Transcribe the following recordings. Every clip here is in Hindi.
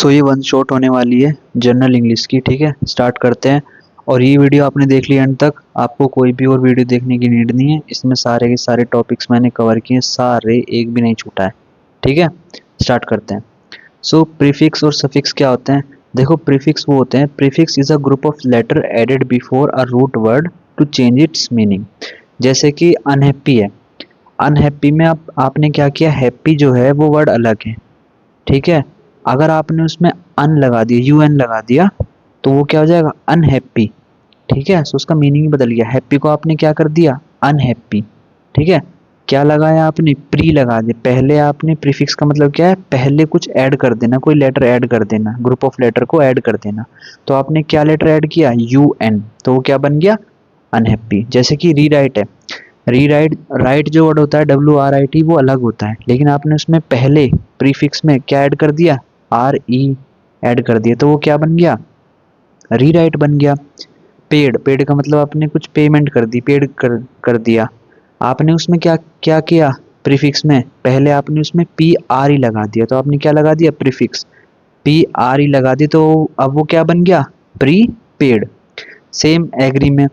सो ये वन शॉट होने वाली है जनरल इंग्लिश की। ठीक है, स्टार्ट करते हैं। और ये वीडियो आपने देख ली एंड तक, आपको कोई भी और वीडियो देखने की नीड नहीं है। इसमें सारे के सारे टॉपिक्स मैंने कवर किए, सारे, एक भी नहीं छूटा है। ठीक है, स्टार्ट करते हैं। सो प्रीफिक्स और सफिक्स क्या होते हैं? देखो, प्रीफिक्स वो होते हैं, prefix is a group of letter added before a root word to change its meaning. जैसे कि अनहैप्पी है, अनहैप्पी में आपने क्या किया, हैप्पी जो है वो वर्ड अलग है। ठीक है, अगर आपने उसमें अन लगा दिया, यू एन लगा दिया, तो वो क्या हो जाएगा, अनहैप्पी। ठीक है, सो उसका मीनिंग ही बदल गया। हैप्पी को आपने क्या कर दिया, अनहैप्पी। ठीक है, क्या लगाया आपने, प्री लगा दिया। पहले आपने, प्रीफिक्स का मतलब क्या है, पहले कुछ ऐड कर देना, कोई लेटर ऐड कर देना, ग्रुप ऑफ लेटर को ऐड कर देना। तो आपने क्या लेटर ऐड किया, यू एन, तो वो क्या बन गया, अनहैप्पी। जैसे कि रीराइट है, रीराइट, राइट जो वर्ड होता है डब्ल्यू आर आई टी, वो अलग होता है, लेकिन आपने उसमें पहले प्रीफिक्स में क्या ऐड कर दिया, आर ई ऐड कर दिया, तो वो क्या बन गया, रीराइट बन गया। पेड, पेड का मतलब आपने कुछ पेमेंट कर दी, पेड कर दिया। आपने उसमें क्या क्या किया, प्रीफिक्स में पहले आपने उसमें पी आर ई लगा दिया, तो आपने क्या लगा दिया, प्रीफिक्स पी आर ई लगा दी, तो अब वो क्या बन गया, प्री पेड। सेम एग्री में,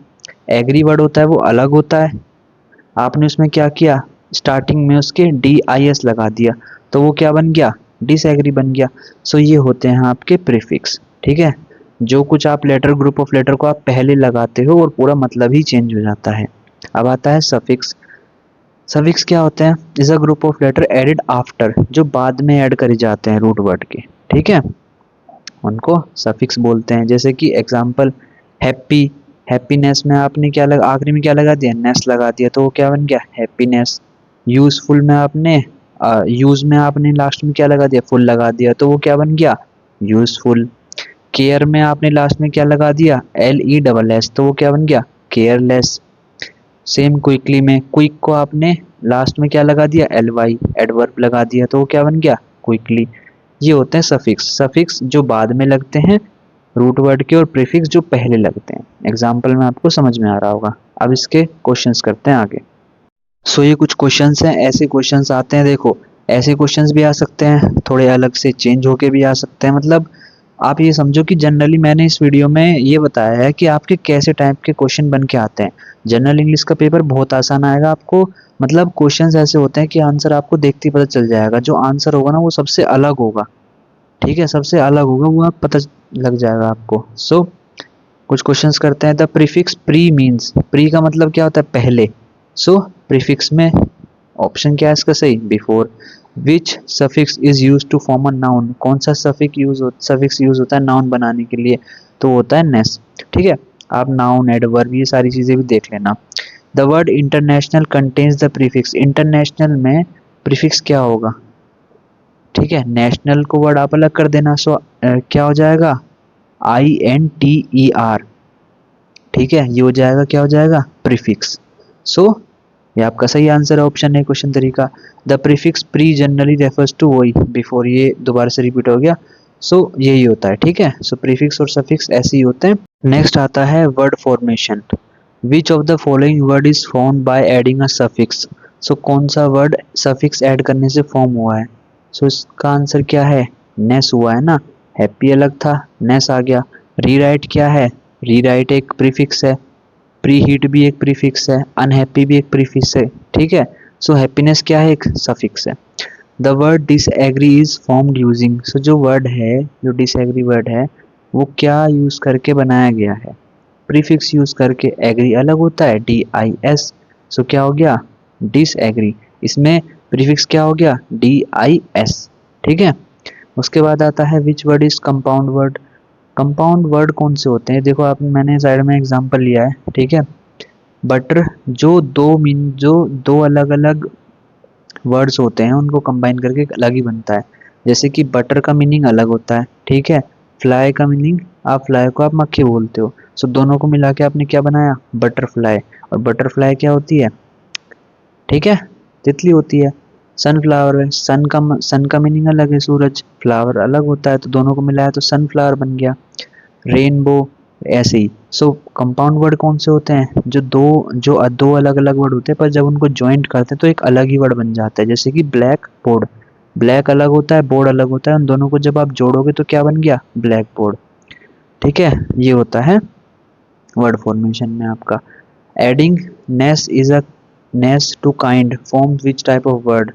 एग्री वर्ड होता है वो अलग होता है, आपने उसमें क्या किया, स्टार्टिंग में उसके डी आई एस लगा दिया, तो वो क्या बन गया, डिसएग्री बन गया। सो ये होते हैं आपके प्रीफिक्स। ठीक है, जो कुछ आप लेटर, ग्रुप ऑफ लेटर को आप पहले लगाते हो और पूरा मतलब ही चेंज हो जाता है। अब आता है सफिक्स। सफिक्स क्या होते हैं, is a group of letter added after, जो बाद में ऐड करे जाते हैं रूट वर्ड के। ठीक है, उनको सफिक्स बोलते हैं। जैसे कि एग्जाम्पल, हैप्पी, हैप्पीनेस में आपने क्या लगा, आखिरी में क्या लगा दिया, नेस लगा दिया, तो वो क्या बन गया, हैप्पीनेस। यूजफुल में आपने यूज में आपने लास्ट में क्या लगा दिया, फुल लगा दिया, तो वो क्या बन गया, यूजफुल। केयर में आपने लास्ट में क्या लगा दिया, एल ई डबल एस, तो वो क्या बन गया, केयरलेस। सेम क्विकली में, क्विक को आपने लास्ट में क्या लगा दिया, एल वाई, एडवर्ब लगा दिया, तो वो क्या बन गया, क्विकली। ये होते हैं सफिक्स। सफिक्स जो बाद में लगते हैं रूट वर्ड के, और प्रीफिक्स जो पहले लगते हैं। एग्जाम्पल में आपको समझ में आ रहा होगा। अब इसके क्वेश्चंस करते हैं आगे। सो ये कुछ क्वेश्चंस हैं, ऐसे क्वेश्चंस आते हैं, देखो ऐसे क्वेश्चंस भी आ सकते हैं, थोड़े अलग से चेंज होके भी आ सकते हैं। मतलब आप ये समझो कि जनरली मैंने इस वीडियो में ये बताया है कि आपके कैसे टाइप के क्वेश्चन बन के आते हैं। जनरल इंग्लिश का पेपर बहुत आसान आएगा आपको। मतलब क्वेश्चंस ऐसे होते हैं कि आंसर आपको देखते ही पता चल जाएगा, जो आंसर होगा ना वो सबसे अलग होगा। ठीक है, सबसे अलग होगा वो, आप पता लग जाएगा आपको। सो कुछ क्वेश्चंस करते हैं। The prefix pre means, pre का मतलब क्या होता है, पहले। सो प्रीफिक्स में ऑप्शन क्या है इसका सही, before. Which suffix is use to form a noun, कौन सा सफिक्स यूज होता है नाउन बनाने के लिए, तो होता है नेस। ठीक है, आप नाउन, एडवर्ब, ये सारी चीजें भी देख लेना। The word international contains the prefix, international में प्रीफिक्स क्या होगा, ठीक है, नेशनल को वर्ड आप अलग कर देना। सो क्या हो जाएगा, I N T E R. ठीक है, ये हो जाएगा, क्या हो जाएगा, प्रीफिक्स। सो ये आपका सही आंसर है, ऑप्शन है क्वेश्चन तरीका। The prefix pre generally refers to, वही बिफोर, ये दोबारा से रिपीट हो गया। सो यही होता है। ठीक है, सो प्रीफिक्स और सफिक्स ऐसे ही होते हैं। नेक्स्ट आता है word formation. Which of the following word is formed by adding a suffix, so कौन सा वर्ड सफिक्स ऐड करने से फॉर्म हुआ है। सो इसका आंसर क्या है, नेस हुआ है ना, हैप्पी अलग था, नेस आ गया। रीराइट क्या है, रीराइट एक प्रीफिक्स है, प्री हीट भी एक प्रीफिक्स है, अनहैप्पी भी एक प्रीफिक्स है। ठीक है, सो हैप्पीनेस क्या है, एक सफिक्स है। The word disagree is formed using, so जो वर्ड है, जो डिसएग्री वर्ड है, वो क्या यूज करके बनाया गया है, प्रीफिक्स यूज करके। एग्री अलग होता है, डी आई एस, सो क्या हो गया, डिसएग्री। इसमें प्रीफिक्स क्या हो गया, डी आई एस। ठीक है, उसके बाद आता है which word is compound word. Compound word कौन से होते हैं, देखो आप, मैंने साइड में एग्जांपल लिया है। ठीक है, बटर, जो दो अलग अलग वर्ड्स होते हैं उनको कंबाइन करके एक अलग ही बनता है। जैसे कि बटर का मीनिंग अलग होता है, ठीक है, फ्लाई का मीनिंग, आप फ्लाई को आप मक्खी बोलते हो, सो दोनों को मिला के आपने क्या बनाया, बटरफ्लाई। और बटरफ्लाई क्या होती है, ठीक है, तितली होती है। सनफ्लावर है, सन का मीनिंग अलग है, सूरज, फ्लावर अलग होता है, तो दोनों को मिलाया तो सनफ्लावर बन गया। रेनबो, ऐसे ही। सो कंपाउंड वर्ड कौन से होते हैं, जो दो अलग अलग वर्ड होते हैं, पर जब उनको ज्वाइंट करते हैं तो एक अलग ही वर्ड बन जाता है। जैसे कि ब्लैक बोर्ड, ब्लैक अलग होता है, बोर्ड अलग होता है, उन दोनों को जब आप जोड़ोगे तो क्या बन गया, ब्लैक बोर्ड। ठीक है, ये होता है वर्ड फॉर्मेशन में आपका। Adding ness is a ness to kind form which type of word,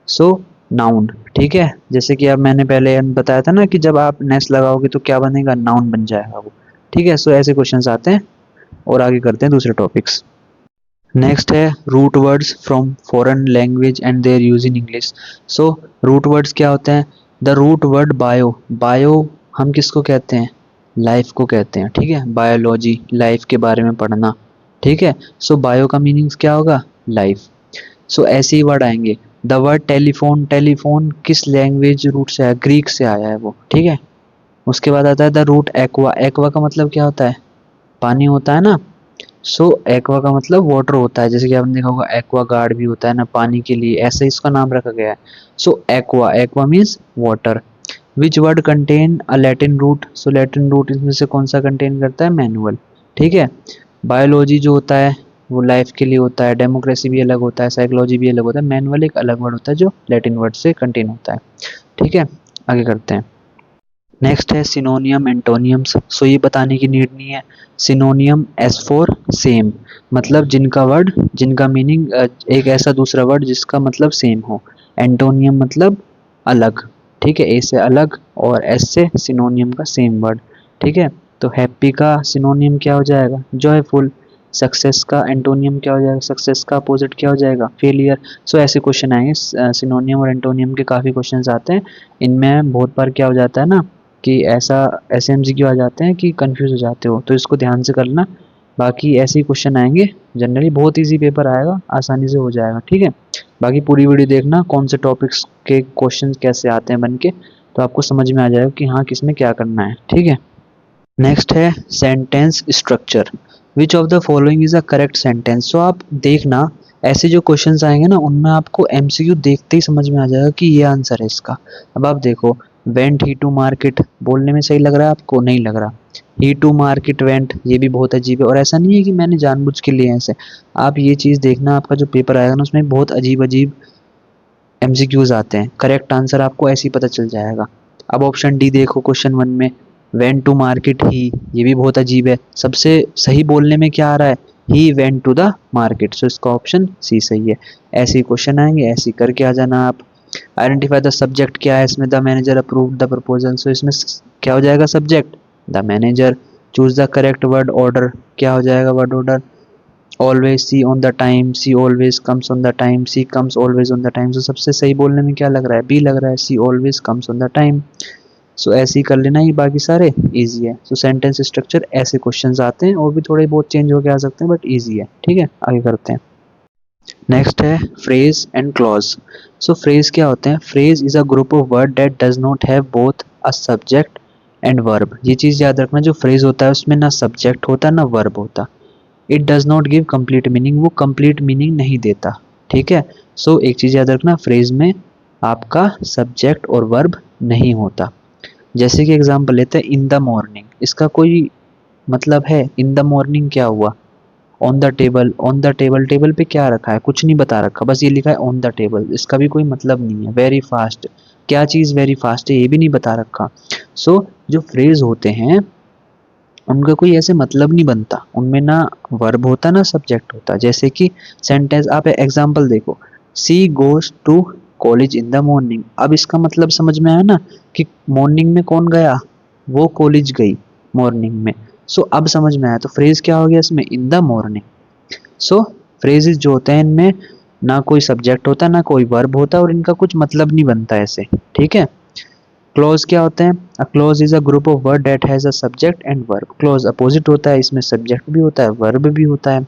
so noun. ठीक है, जैसे कि अब मैंने पहले बताया था ना कि जब आप नेस लगाओगे तो क्या बनेगा, नाउन बन जाएगा वो। ठीक है, सो ऐसे क्वेश्चंस आते हैं। और आगे करते हैं दूसरे टॉपिक्स। नेक्स्ट है root words from foreign language and their use in English. So root words क्या होते हैं, the root word bio, bio हम किसको कहते हैं, लाइफ को कहते हैं। ठीक है, बायोलॉजी, लाइफ के बारे में पढ़ना। ठीक है, सो बायो का मीनिंग्स क्या होगा, लाइफ। सो ऐसे ही वर्ड आएंगे। द वर्ड टेलीफोन, टेलीफोन किस लैंग्वेज रूट से आया, ग्रीक से आया है वो। ठीक है, उसके बाद आता है द रूट एक्वा, एक्वा का मतलब क्या होता है, पानी होता है ना। सो एक्वा का मतलब वाटर होता है, जैसे कि आपने देखा होगा एक्वा गार्ड भी होता है ना पानी के लिए, ऐसे इसका नाम रखा गया है। So aqua, aqua means water. Which word contain a Latin root, so Latin root इसमें से कौन सा कंटेन करता है, मैनुअल। ठीक है, बायोलॉजी जो होता है वो लाइफ के लिए होता है, डेमोक्रेसी भी अलग होता है, साइकोलॉजी भी अलग होता है, मैनुअल एक अलग वर्ड होता है जो लैटिन वर्ड से कंटेन होता है। ठीक है, आगे करते हैं। नेक्स्ट है सिनोनियम एंटोनियम्स। सो ये बताने की नीड नहीं है। सिनोनियम एस फॉर सेम, मतलब जिनका वर्ड, जिनका मीनिंग एक ऐसा दूसरा वर्ड जिसका मतलब सेम हो। एंटोनियम मतलब अलग। ठीक है, ए से अलग और एस से सिनोनियम का सेम वर्ड। ठीक है, तो हैप्पी का सिनोनियम क्या हो जाएगा, जॉयफुल। सक्सेस का एंटोनियम क्या हो जाएगा, सक्सेस का अपोजिट क्या हो जाएगा, फेलियर। सो ऐसे क्वेश्चन आएंगे, सिनोनियम और एंटोनियम के काफ़ी क्वेश्चंस आते हैं। इनमें बहुत बार क्या हो जाता है ना कि ऐसा ऐसे एमसीक्यू आ जाते हैं कि कंफ्यूज हो जाते हो, तो इसको ध्यान से करना। बाकी ऐसे ही क्वेश्चन आएंगे, जनरली बहुत इजी पेपर आएगा, आसानी से हो जाएगा। ठीक है, बाकी पूरी वीडियो देखना कौन से टॉपिक्स के क्वेश्चन कैसे आते हैं बन के, तो आपको समझ में आ जाएगा कि हाँ किसमें क्या करना है। ठीक है, नेक्स्ट है sentence structure. Which of the following is a correct sentence. So आप देखना ऐसे जो क्वेश्चंस आएंगे ना उनमें आपको एमसीक्यू देखते ही समझ में आ जाएगा कि ये आंसर है इसका। अब आप देखो, वेंट ही टू मार्केट बोलने में सही लग रहा है आपको, नहीं लग रहा। ही टू मार्केट वेंट, ये भी बहुत अजीब है, और ऐसा नहीं है कि मैंने जानबूझ के लिए ऐसे। आप ये चीज़ देखना, आपका जो पेपर आएगा ना उसमें बहुत अजीब अजीब एमसीक्यूज आते हैं, करेक्ट आंसर आपको ऐसे ही पता चल जाएगा। अब ऑप्शन डी देखो क्वेश्चन वन में, वेंट टू मार्केट ही, ये भी बहुत अजीब है, सबसे सही बोलने में क्या आ रहा है, he went to the market. So इसका ऑप्शन सी सही है। ऐसे ही क्वेश्चन आएंगे, ऐसे ही करके आ जाना आप। आइडेंटिफाई द सब्जेक्ट क्या है इसमें, the manager approve the proposal. So इसमें क्या हो जाएगा, subject the manager. Choose the correct word order, क्या हो जाएगा word order, always she on the time, she always comes on the time, she comes always on the time. So सबसे सही बोलने में क्या लग रहा है, बी लग रहा है, she always comes on the time. So ऐसे ही कर लेना, ये बाकी सारे इजी है। सो सेंटेंस स्ट्रक्चर ऐसे क्वेश्चंस आते हैं, और भी थोड़े बहुत चेंज होके आ सकते हैं, बट इजी है। ठीक है, आगे करते हैं। नेक्स्ट है phrase and clause. So phrase क्या होते हैं, phrase is a group of word that does not have both a subject and verb. ये चीज याद रखना, जो फ्रेज होता है उसमें ना सब्जेक्ट होता है ना वर्ब होता। It does not give complete meaning, वो कंप्लीट मीनिंग नहीं देता। ठीक है, सो एक चीज याद रखना, फ्रेज में आपका सब्जेक्ट और वर्ब नहीं होता। जैसे कि एग्जांपल लेते हैं, इन द मॉर्निंग, इसका कोई मतलब है, इन द मॉर्निंग क्या हुआ, on the table, on the table, table पे क्या रखा है, कुछ नहीं बता रखा, बस ये लिखा है ऑन द टेबल, इसका भी कोई मतलब नहीं है। वेरी फास्ट, क्या चीज़ वेरी फास्ट है, ये भी नहीं बता रखा। सो जो फ्रेज होते हैं उनका कोई ऐसे मतलब नहीं बनता, उनमें ना वर्ब होता ना सब्जेक्ट होता। जैसे कि सेंटेंस, आप एग्जांपल देखो, she goes to college in the morning. अब इसका मतलब समझ में आया ना कि मॉर्निंग में कौन गया, वो कॉलेज गई मॉर्निंग में। सो अब समझ में आया, तो फ्रेज क्या हो गया इसमें, इन द मॉर्निंग। सो फ्रेजेस जो होते हैं इनमें ना कोई सब्जेक्ट होता ना कोई वर्ब होता, और इनका कुछ मतलब नहीं बनता ऐसे। ठीक है, क्लॉज क्या होते हैं, a clause is a group of word that has a subject and verb. Clause opposite होता है, इसमें सब्जेक्ट भी होता है वर्ब भी होता है।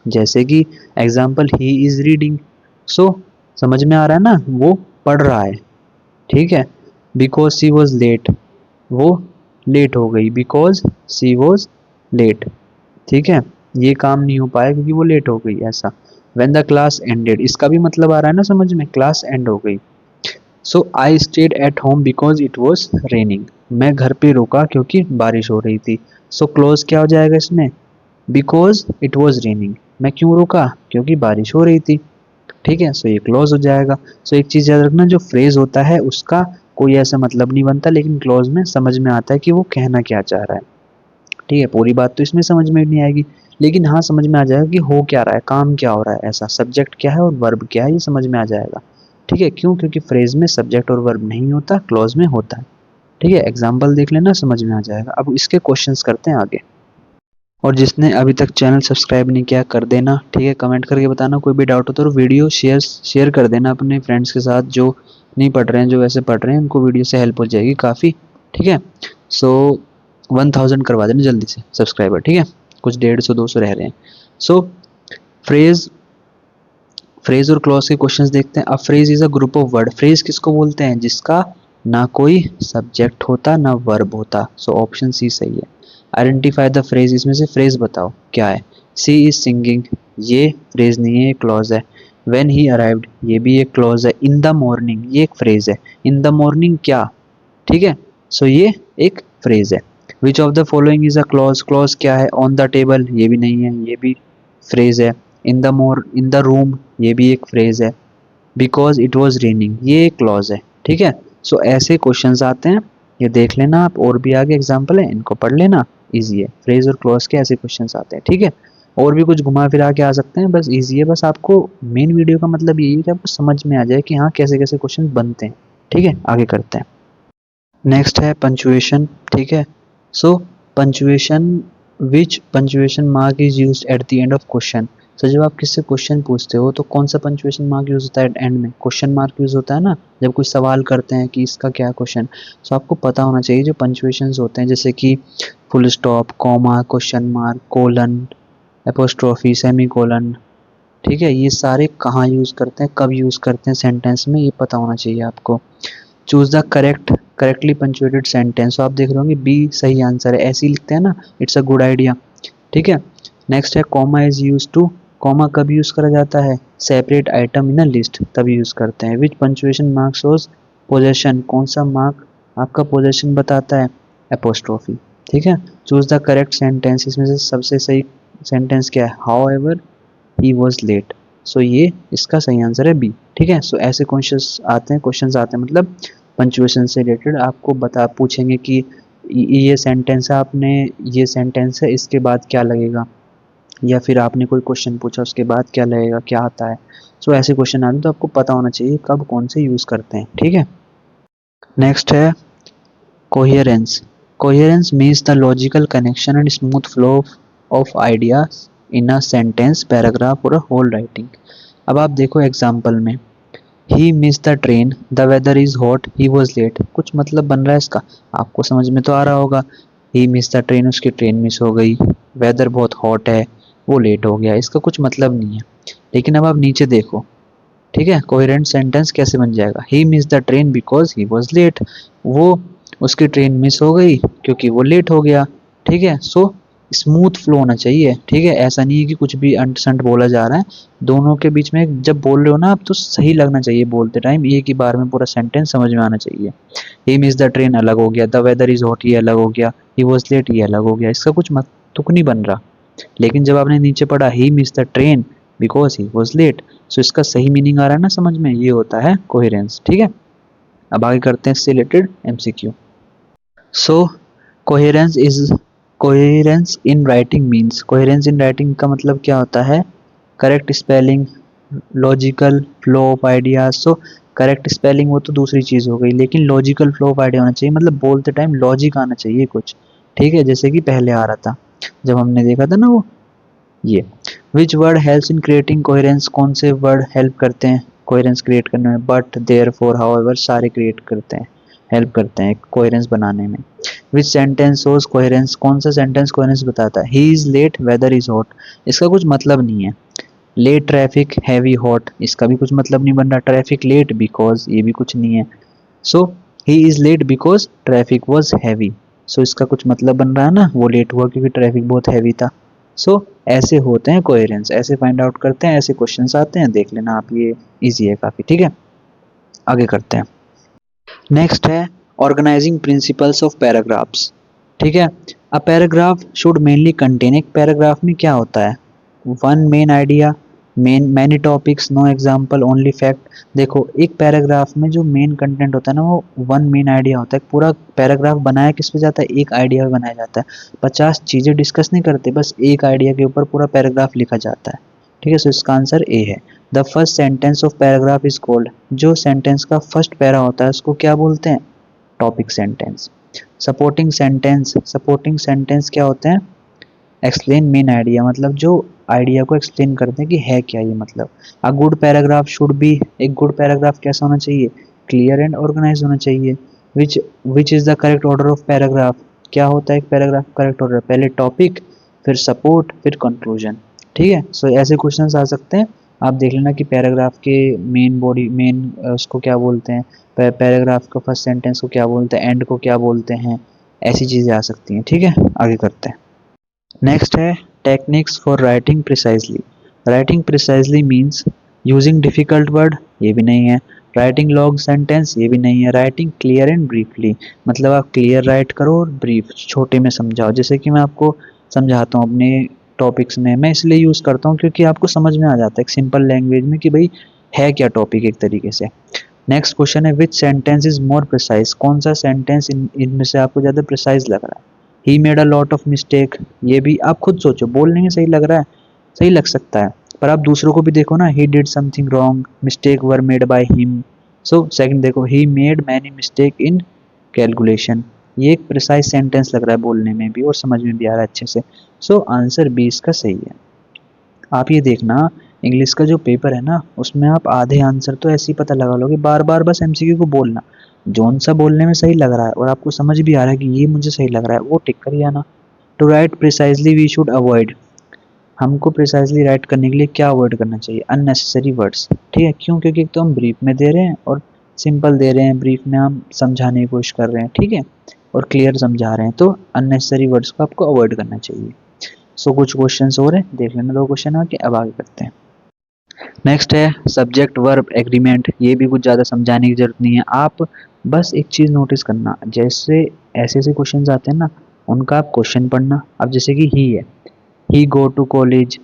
जैसे कि एग्जाम्पल, ही इज रीडिंग। सो समझ में आ रहा है ना, वो पढ़ रहा है। ठीक है, बिकॉज सी वॉज लेट, वो लेट हो गई, बिकॉज सी वॉज लेट। ठीक है, ये काम नहीं हो पाया क्योंकि वो लेट हो गई, ऐसा। व्हेन द क्लास एंडेड, इसका भी मतलब आ रहा है ना समझ में, क्लास एंड हो गई। So I stayed at home because it was raining, मैं घर पे रुका क्योंकि बारिश हो रही थी। सो क्लोज क्या हो जाएगा इसमें, बिकॉज इट वॉज रेनिंग, मैं क्यों रुका, क्योंकि बारिश हो रही थी। ठीक है। सो ये क्लॉज हो जाएगा। सो एक चीज़ याद रखना, जो फ्रेज होता है उसका कोई ऐसा मतलब नहीं बनता, लेकिन क्लॉज में समझ में आता है कि वो कहना क्या चाह रहा है। ठीक है, पूरी बात तो इसमें समझ में नहीं आएगी, लेकिन हाँ समझ में आ जाएगा कि हो क्या रहा है, काम क्या हो रहा है, ऐसा सब्जेक्ट क्या है और वर्ब क्या है, ये समझ में आ जाएगा। ठीक है, क्यों? क्योंकि फ्रेज में सब्जेक्ट और वर्ब नहीं होता, क्लॉज में होता है। ठीक है, एग्जाम्पल देख लेना, समझ में आ जाएगा। अब इसके क्वेश्चंस करते हैं आगे। और जिसने अभी तक चैनल सब्सक्राइब नहीं किया कर देना। ठीक है, कमेंट करके बताना कोई भी डाउट हो तो, वीडियो शेयर कर देना अपने फ्रेंड्स के साथ, जो नहीं पढ़ रहे हैं, जो वैसे पढ़ रहे हैं, उनको वीडियो से हेल्प हो जाएगी काफ़ी। ठीक है, सो 1000 करवा देना जल्दी से सब्सक्राइबर। ठीक है, कुछ 150 200 रह रहे हैं। सो फ्रेज फ्रेज और क्लॉज के क्वेश्चंस देखते हैं। अब phrase is a group of word. Phrase किसको बोलते हैं? जिसका ना कोई सब्जेक्ट होता ना वर्ब होता। सो ऑप्शन सी सही है। आइडेंटिफाई द फ्रेज, इसमें से फ्रेज बताओ क्या है। सी इज सिंगिंग, ये फ्रेज नहीं है, ये क्लॉज है। व्हेन ही अराइव्ड, ये भी एक क्लॉज है। इन द मॉर्निंग, ये एक फ्रेज है। इन द मॉर्निंग क्या? ठीक है, सो ये एक फ्रेज है। विच of the following is a clause, clause क्या है? ऑन द टेबल, ये भी नहीं है, ये भी फ्रेज है। इन द रूम, ये भी एक फ्रेज है। बिकॉज इट वॉज रेनिंग, ये एक क्लॉज है। ठीक है, सो ऐसे क्वेश्चंस आते हैं, ये देख लेना आप। और भी आगे एग्जाम्पल है, इनको पढ़ लेना, इजी है। फ्रेज और क्लॉज के ऐसे क्वेश्चंस आते हैं। ठीक है, और भी कुछ घुमा फिरा के आ सकते हैं, बस इजी है। बस आपको मेन वीडियो का मतलब यही है कि आपको समझ में आ जाए कि हाँ कैसे कैसे क्वेश्चन बनते हैं। ठीक है, आगे करते हैं। नेक्स्ट है पंचुएशन। ठीक है, so punctuation, which punctuation mark is used at the end of question. तो जब आप किससे क्वेश्चन पूछते हो तो कौन सा पंचुएशन मार्क यूज होता है एंड में? क्वेश्चन मार्क यूज होता है ना, जब कोई सवाल करते हैं कि इसका क्या क्वेश्चन। सो आपको पता होना चाहिए जो पंचुएशन होते हैं, जैसे कि full stop, comma, question mark, colon, apostrophe, semi colon. ठीक है, ये सारे कहाँ यूज करते हैं, कब यूज करते हैं सेंटेंस में, ये पता होना चाहिए आपको। Choose the correctly punctuated sentence. आप देख रहे होंगे बी सही आंसर है, ऐसे ही लिखते हैं ना, इट्स अ गुड आइडिया। ठीक है, नेक्स्ट है comma is use to. Comma कब यूज करा जाता है? Separate item in a list, तब यूज करते हैं। Which punctuation mark shows possession, कौन सा मार्क आपका पोजेशन बताता है? एपोस्ट्रोफी। ठीक है, चूज द करेक्ट सेंटेंस, इसमें से सबसे सही सेंटेंस क्या है? However he was late. So ये इसका सही आंसर है बी। ठीक है, सो ऐसे क्वेश्चंस आते हैं मतलब पंचुएशन से रिलेटेड आपको बता पूछेंगे कि ये सेंटेंस है, आपने ये सेंटेंस है, इसके बाद क्या लगेगा, या फिर आपने कोई क्वेश्चन पूछा उसके बाद क्या लगेगा, क्या आता है। सो ऐसे क्वेश्चन आते हैं तो आपको पता होना चाहिए कब कौन से यूज करते हैं। ठीक है, नेक्स्ट है coherence. Coherence means the logical connection and smooth flow of ideas in a sentence, paragraph or a whole writing. अब आप देखो एग्जाम्पल में, he miss the train, the weather is hot, he was late. कुछ मतलब बन रहा है इसका, आपको समझ में तो आ रहा होगा। ही मिस द ट्रेन, उसकी ट्रेन मिस हो गई। वेदर बहुत हॉट है, वो लेट हो गया। इसका कुछ मतलब नहीं है। लेकिन अब आप नीचे देखो, ठीक है, कोहेरेंट सेंटेंस कैसे बन जाएगा? He miss the train because he was late, वो उसकी ट्रेन मिस हो गई क्योंकि वो लेट हो गया। ठीक है, सो स्मूथ फ्लो होना चाहिए। ठीक है, ऐसा नहीं है कि कुछ भी अंट संट बोला जा रहा है। दोनों के बीच में जब बोल रहे हो ना आप, तो सही लगना चाहिए बोलते टाइम, एक ही बार में पूरा सेंटेंस समझ में आना चाहिए। ही मिस द ट्रेन अलग हो गया, द वेदर इज हॉट ये अलग हो गया, ही वॉज लेट ये अलग हो गया। इसका कुछ मत तुक नहीं बन रहा। लेकिन जब आपने नीचे पढ़ा he miss the train because he was late, so इसका सही मीनिंग आ रहा है ना समझ में, ये होता है कोहेरेंस। ठीक है, अब आगे करते हैं इससे related MCQ. So coherence is coherence in writing means, coherence in writing का मतलब क्या होता है? Correct spelling, logical flow of ideas. So correct spelling वो तो दूसरी चीज़ हो गई, लेकिन लॉजिकल फ्लो ऑफ आइडिया होना चाहिए, मतलब बोलते टाइम लॉजिक आना चाहिए कुछ। ठीक है, जैसे कि पहले आ रहा था जब हमने देखा था ना वो, ये which word helps in creating coherence, कौन से वर्ड हेल्प करते हैं कोहेरेंस क्रिएट करने में? बट, देयर फोर, हाउएवर, सारे क्रिएट करते हैं, हेल्प करते हैं कोहेरेंस बनाने में। विच सेंटेंस शोज कोहेरेंस, कौन सा सेंटेंस कोहेरेंस बताता है? He is late, weather is hot. इसका कुछ मतलब नहीं है। लेट, ट्रैफिक, हैवी, हॉट, इसका भी कुछ मतलब नहीं बन रहा। ट्रैफिक लेट बिकॉज, ये भी कुछ नहीं है। So he is late because traffic was heavy. So इसका कुछ मतलब बन रहा है ना, वो लेट हुआ क्योंकि ट्रैफिक बहुत हैवी था। सो ऐसे होते हैं कोहेरेंस, ऐसे फाइंड आउट करते हैं, ऐसे क्वेश्चंस आते हैं, देख लेना आप, ये इजी है काफ़ी। ठीक है, आगे करते हैं। नेक्स्ट है ऑर्गेनाइजिंग प्रिंसिपल्स ऑफ पैराग्राफ्स। ठीक है, a paragraph should mainly contain, एक पैराग्राफ में क्या होता है? One main idea, many topics, know example, only fact. देखो एक पैराग्राफ में जो मेन कंटेंट होता है ना वो वन मेन आइडिया होता है। पूरा पैराग्राफ बनाया किस पे जाता है, एक आइडिया पे बनाया जाता है। 50 चीजें डिस्कस नहीं करते, बस एक आइडिया के ऊपर पूरा पैराग्राफ लिखा जाता है। ठीक है, सो इसका आंसर ए है। The first sentence of paragraph is called, जो सेंटेंस का फर्स्ट पैरा होता है उसको क्या बोलते हैं, topic sentence. Supporting sentence, supporting sentence क्या होते हैं, एक्सप्लेन मेन आइडिया, मतलब जो आइडिया को एक्सप्लेन करते हैं कि है क्या ये। मतलब a good paragraph should be, एक गुड पैराग्राफ कैसा होना चाहिए, क्लियर एंड ऑर्गेनाइज होना चाहिए। Which which is the correct order of paragraph, क्या होता है एक पैराग्राफ करेक्ट ऑर्डर, पहले टॉपिक, फिर सपोर्ट, फिर कंक्लूजन। ठीक है, सो ऐसे क्वेश्चंस आ सकते हैं। आप देख लेना कि पैराग्राफ के मेन बॉडी, मेन उसको क्या बोलते हैं, पैराग्राफ का फर्स्ट सेंटेंस को क्या बोलते हैं, एंड को क्या बोलते हैं, ऐसी चीजें आ सकती हैं। ठीक है, आगे करते हैं। नेक्स्ट है techniques for writing precisely. Writing precisely means using difficult word, ये भी नहीं है। राइटिंग लॉन्ग सेंटेंस, ये भी नहीं है। राइटिंग क्लियर एंड ब्रीफली, मतलब आप क्लियर राइट करो और ब्रीफ छोटे में समझाओ। जैसे कि मैं आपको समझाता हूँ अपने टॉपिक्स में, मैं इसलिए यूज़ करता हूँ क्योंकि आपको समझ में आ जाता है एक सिंपल लैंग्वेज में कि भाई है क्या टॉपिक एक तरीके से। नेक्स्ट क्वेश्चन है which sentence is more precise, कौन सा सेंटेंस इनमें से आपको ज़्यादा प्रिसाइज लग रहा है। He made a lot of mistake, ये भी आप खुद सोचो, बोलने में सही लग रहा है, सही लग सकता है, पर आप दूसरों को भी देखो ना, he did something wrong, mistake were made by him. So second देखो, he made many mistake in calculation, ये एक प्रिसाइज सेंटेंस लग रहा है बोलने में भी और समझ में भी आ रहा है अच्छे से। सो आंसर बी इसका सही है। आप ये देखना इंग्लिश का जो पेपर है ना उसमें आप आधे आंसर तो ऐसे ही पता लगा लोगे, बार बार बस एमसीक्यू को बोलना, जोन सा बोलने में सही लग रहा है और आपको समझ भी आ रहा है कि ये मुझे सही लग रहा है वो टिक कर आना। To write precisely we should avoid, हमको प्रिसाइजली राइट करने के लिए क्या अवॉइड करना चाहिए, अननेसेसरी वर्ड्स। ठीक है, क्यों, क्योंकि एक तो हम ब्रीफ में दे रहे हैं और सिंपल दे रहे हैं, ब्रीफ में हम समझाने की कोशिश कर रहे हैं, ठीक है, और क्लियर समझा रहे हैं, तो अननेसेसरी वर्ड्स को आपको अवॉइड करना चाहिए। सो कुछ क्वेश्चन और है, देख लेना दो क्वेश्चन आके, अब आगे करते हैं। नेक्स्ट है सब्जेक्ट वर्ब एग्रीमेंट, ये भी कुछ ज़्यादा समझाने की जरूरत नहीं है। आप बस एक चीज़ नोटिस करना, जैसे ऐसे ऐसे क्वेश्चन आते हैं ना उनका आप क्वेश्चन पढ़ना। अब जैसे कि ही है, he go to college,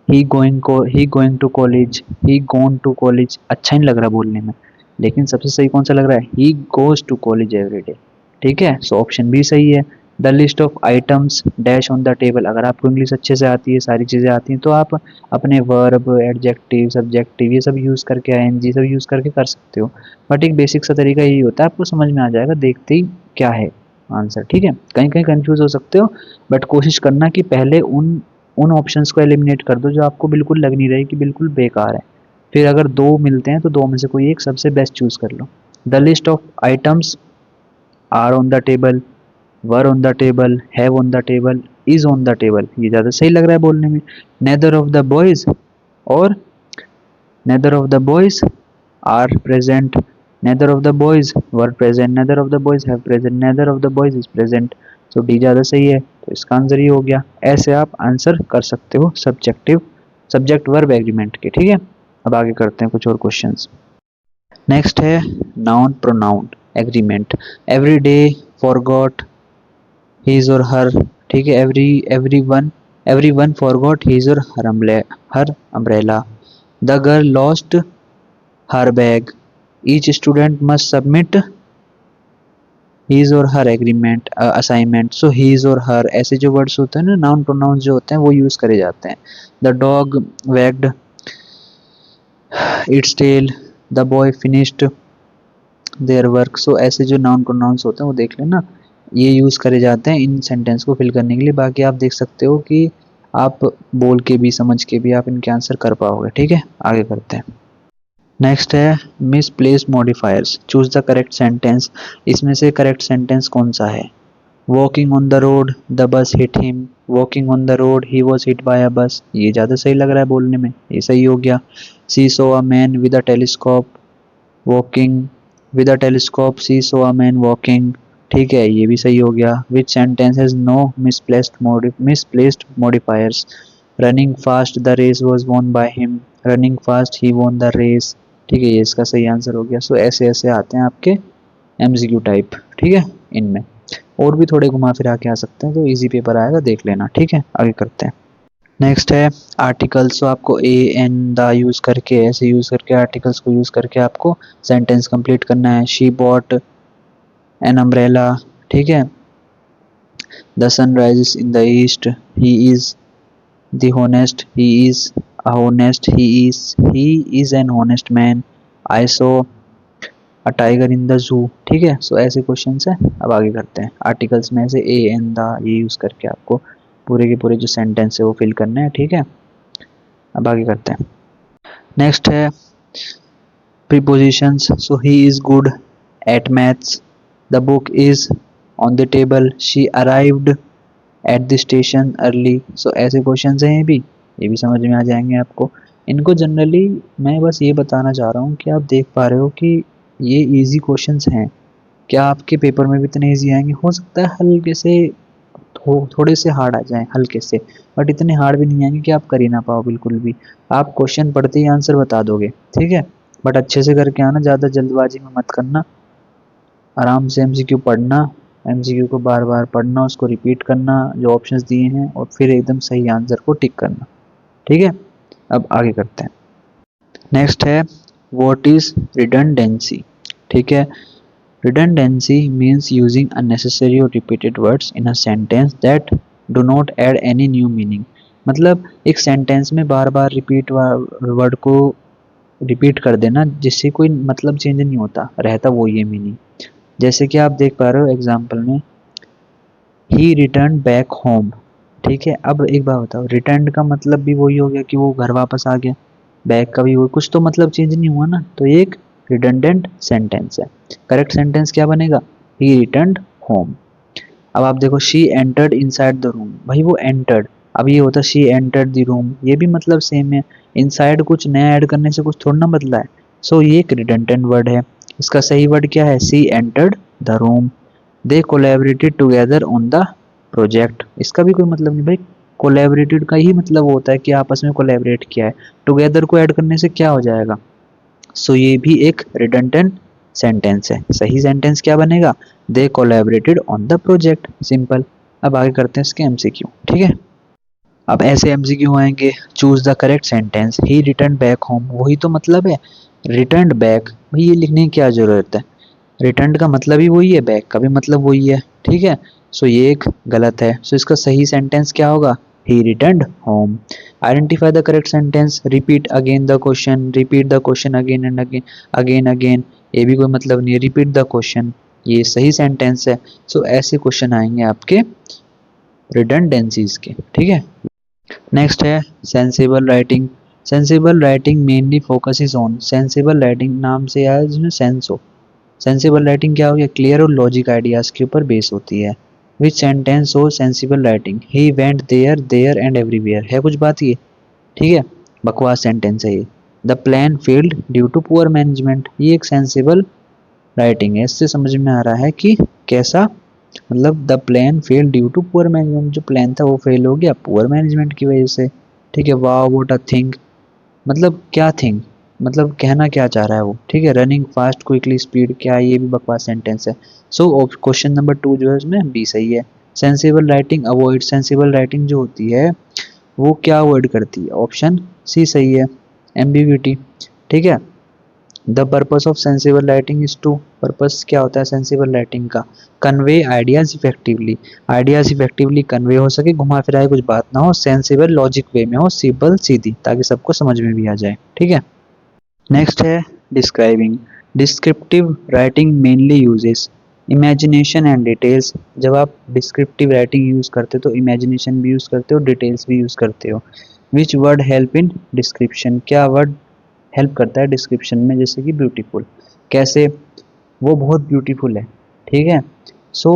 he going to college, he gone to college, अच्छा नहीं लग रहा बोलने में, लेकिन सबसे सही कौन सा लग रहा है, he goes to college every day. ठीक है, सो ऑप्शन बी सही है। The list of items dash on the table, अगर आपको इंग्लिश अच्छे से आती है, सारी चीज़ें आती हैं, तो आप अपने वर्ब, एडजेक्टिव, सब्जेक्टिव ये सब यूज़ करके, आईएनजी सब यूज़ करके कर सकते हो। बट एक बेसिक सा तरीका यही होता है, आपको समझ में आ जाएगा देखते ही क्या है आंसर। ठीक है, कहीं कहीं कंफ्यूज हो सकते हो, बट कोशिश करना कि पहले उन उन ऑप्शंस को एलिमिनेट कर दो जो आपको बिल्कुल लग नहीं रही कि बिल्कुल बेकार है। फिर अगर दो मिलते हैं तो दो में से कोई एक सबसे बेस्ट चूज कर लो। The list of items are on the table, were on the table, have on the table, is on the table, ये ज़्यादा सही लग रहा है बोलने में। Neither of the boys, or neither of the boys are present, neither of the boys were present, neither of the boys have present, neither of the boys is present. तो डी ज़्यादा सही है, तो इसका आंसर ये हो गया। ऐसे आप आंसर कर सकते हो सब्जेक्ट वर्ब एग्रीमेंट के। ठीक है, अब आगे करते हैं कुछ और क्वेश्चंस। नेक्स्ट है noun pronoun agreement. Every day, forgot, his or her. ठीक है, everyone forgot his or her umbrella. The girl lost her bag, each student must submit his or her agreement assignment. So his or her ऐसे जो वर्ड्स होते हैं ना, नाउन प्रोनाउंस जो होते हैं वो यूज करे जाते हैं। The dog wagged its tail, the boy finished their work. So ऐसे जो नाउन प्रोनाउंस होते हैं वो देख लेना, ये यूज करे जाते हैं इन सेंटेंस को फिल करने के लिए। बाकी आप देख सकते हो कि आप बोल के भी समझ के भी आप इनके आंसर कर पाओगे। ठीक है, आगे करते हैं। नेक्स्ट है misplaced modifiers, choose the correct sentence. इसमें से करेक्ट सेंटेंस कौन सा है, walking on the road the bus hit him, walking on the road he was hit by a bus, ये ज़्यादा सही लग रहा है बोलने में, ये सही हो गया। She saw a man with a telescope, walking with a telescope, she saw a man walking. ठीक है, ये भी सही हो गया। Which sentence has no misplaced modifiers, running fast the race was won by him, running fast he won the race. ठीक है, ये इसका सही आंसर हो गया। सो ऐसे ऐसे आते हैं आपके एमसीक्यू टाइप। ठीक है, इनमें और भी थोड़े घुमा फिरा के आ सकते हैं, तो इजी पेपर आएगा, देख लेना। ठीक है, आगे करते हैं। नेक्स्ट है आर्टिकल्स। तो आपको ए एन द यूज़ करके, ऐसे यूज़ करके, आर्टिकल्स को यूज़ करके आपको सेंटेंस कंप्लीट करना है। शी बॉट एन अम्ब्रेला, ठीक है। The sun rises in the east, he is the honest, he is a honest, he is an honest man, I saw a tiger in the zoo, ठीक है। सो ऐसे क्वेश्चन है। अब आगे करते हैं। आर्टिकल्स में से ए एन द ये यूज़ करके आपको पूरे के पूरे जो सेंटेंस है वो फिल करने हैं, ठीक है। अब आगे करते हैं। नेक्स्ट है prepositions. So he is good at maths. The book is on the table. She arrived at the station early. So ऐसे क्वेश्चन हैं ये भी समझ में आ जाएंगे आपको। इनको जनरली मैं बस ये बताना चाह रहा हूँ कि आप देख पा रहे हो कि ये इजी क्वेश्चंस हैं। क्या आपके पेपर में भी इतने इजी आएंगे? हो सकता है हल्के से थोड़े से हार्ड आ जाएं, हल्के से, बट इतने हार्ड भी नहीं आएंगे कि आप कर ही ना पाओ बिल्कुल भी। आप क्वेश्चन पढ़ते ही आंसर बता दोगे, ठीक है। बट अच्छे से करके आना, ज़्यादा जल्दबाजी में मत करना। आराम से एमसीक्यू पढ़ना, एमसीक्यू को बार बार पढ़ना, उसको रिपीट करना, जो ऑप्शंस दिए हैं, और फिर एकदम सही आंसर को टिक करना, ठीक है। अब आगे करते हैं। नेक्स्ट है व्हाट इज रिडंडेंसी, ठीक है। Redundancy means using unnecessary or repeated words in a sentence that do not add any new meaning। मतलब एक सेंटेंस में बार बार रिपीट वर्ड को रिपीट कर देना जिससे कोई मतलब चेंज नहीं होता, रहता वो ये मीनिंग। जैसे कि आप देख पा रहे हो एग्जाम्पल में, ही रिटर्न बैक होम, ठीक है। अब एक बात बताओ, रिटर्न का मतलब भी वही हो गया कि वो घर वापस आ गया, बैक का भी वही, कुछ तो मतलब चेंज नहीं हुआ ना, तो ये एक रिडंडेंट सेंटेंस है। करेक्ट सेंटेंस क्या बनेगा? ही रिटर्न्ड होम। अब आप देखो, she entered inside the room, भाई वो एंटर्ड, अब ये होता शी एंटर्ड द रूम, ये भी मतलब सेम है। इनसाइड कुछ नया ऐड करने से कुछ थोड़ा ना बदला है। सो ये एक रिडंडेंट वर्ड है। इसका सही वर्ड क्या है? She entered the room. They collaborated together on the project, इसका भी कोई मतलब नहीं भाई। कोलैबोरेटेड का ही मतलब होता है कि आपस में कोलैबोरेट किया है, टुगेदर को ऐड करने से क्या हो जाएगा? सो ये भी एक रिडंडेंट सेंटेंस है। सही सेंटेंस क्या बनेगा? They collaborated on the project, simple. अब आगे करते हैं इसके एमसीक्यू, ठीक है। अब ऐसे एमसीक्यू आएंगे, choose the correct sentence, he return back home, वही तो मतलब है, रिटर्न बैक, भाई ये लिखने की क्या जरूरत है? रिटर्न का मतलब ही वही है, बैक का भी मतलब वही है, ठीक है। सो ये एक गलत है। सो इसका सही सेंटेंस क्या होगा? ही returned home. Identify the correct sentence, repeat again the question, repeat the question again and again, again again, ये भी कोई मतलब नहीं है, रिपीट द क्वेश्चन, ये सही सेंटेंस है। सो ऐसे क्वेश्चन आएंगे आपके रिडंडेंसीज के, ठीक है। नेक्स्ट है sensible writing. Sensible writing mainly focuses on, sensible writing नाम से आया जिसमें सेंस हो। सेंसिबल राइटिंग क्या हो गया? क्लियर और लॉजिक आइडियाज के ऊपर बेस होती है। विच सेंटेंस हो sensible writing? He went there, there and everywhere, है कुछ बात ये, ठीक है, बकवास सेंटेंस है ये। The plan failed due to poor management, ये एक सेंसिबल राइटिंग है। इससे समझ में आ रहा है कि कैसा, मतलब the plan fail due to poor management, जो प्लान था वो फेल हो गया पुअर मैनेजमेंट की वजह से, ठीक है। वाह व्हाट अ थिंग, मतलब क्या थिंग, मतलब कहना क्या चाह रहा है वो, ठीक है। रनिंग फास्ट क्विकली स्पीड, क्या ये भी बकवास सेंटेंस है। सो क्वेश्चन नंबर 2 जो है उसमें बी सही है। Sensible writing avoid, sensible writing जो होती है वो क्या अवॉइड करती है? ऑप्शन सी सही है, एम्बिग्यूटी, ठीक है। The purpose of sensible writing is to, purpose क्या होता है सेंसिबल राइटिंग का? Convey ideas effectively, ideas effectively convey हो सके, घुमा फिराए कुछ बात ना हो, सेंसिबल लॉजिक वे में हो, सिंपल सीधी, ताकि सबको समझ में भी आ जाए, ठीक है। नेक्स्ट है describing. Descriptive writing mainly uses imagination and details. जब आप डिस्क्रिप्टिव राइटिंग यूज करते हो तो इमेजिनेशन भी यूज करते हो, डिटेल्स भी यूज करते हो। Which word help in description, क्या वर्ड हेल्प करता है डिस्क्रिप्शन में? जैसे कि ब्यूटीफुल, कैसे? वो बहुत ब्यूटीफुल है, ठीक है। सो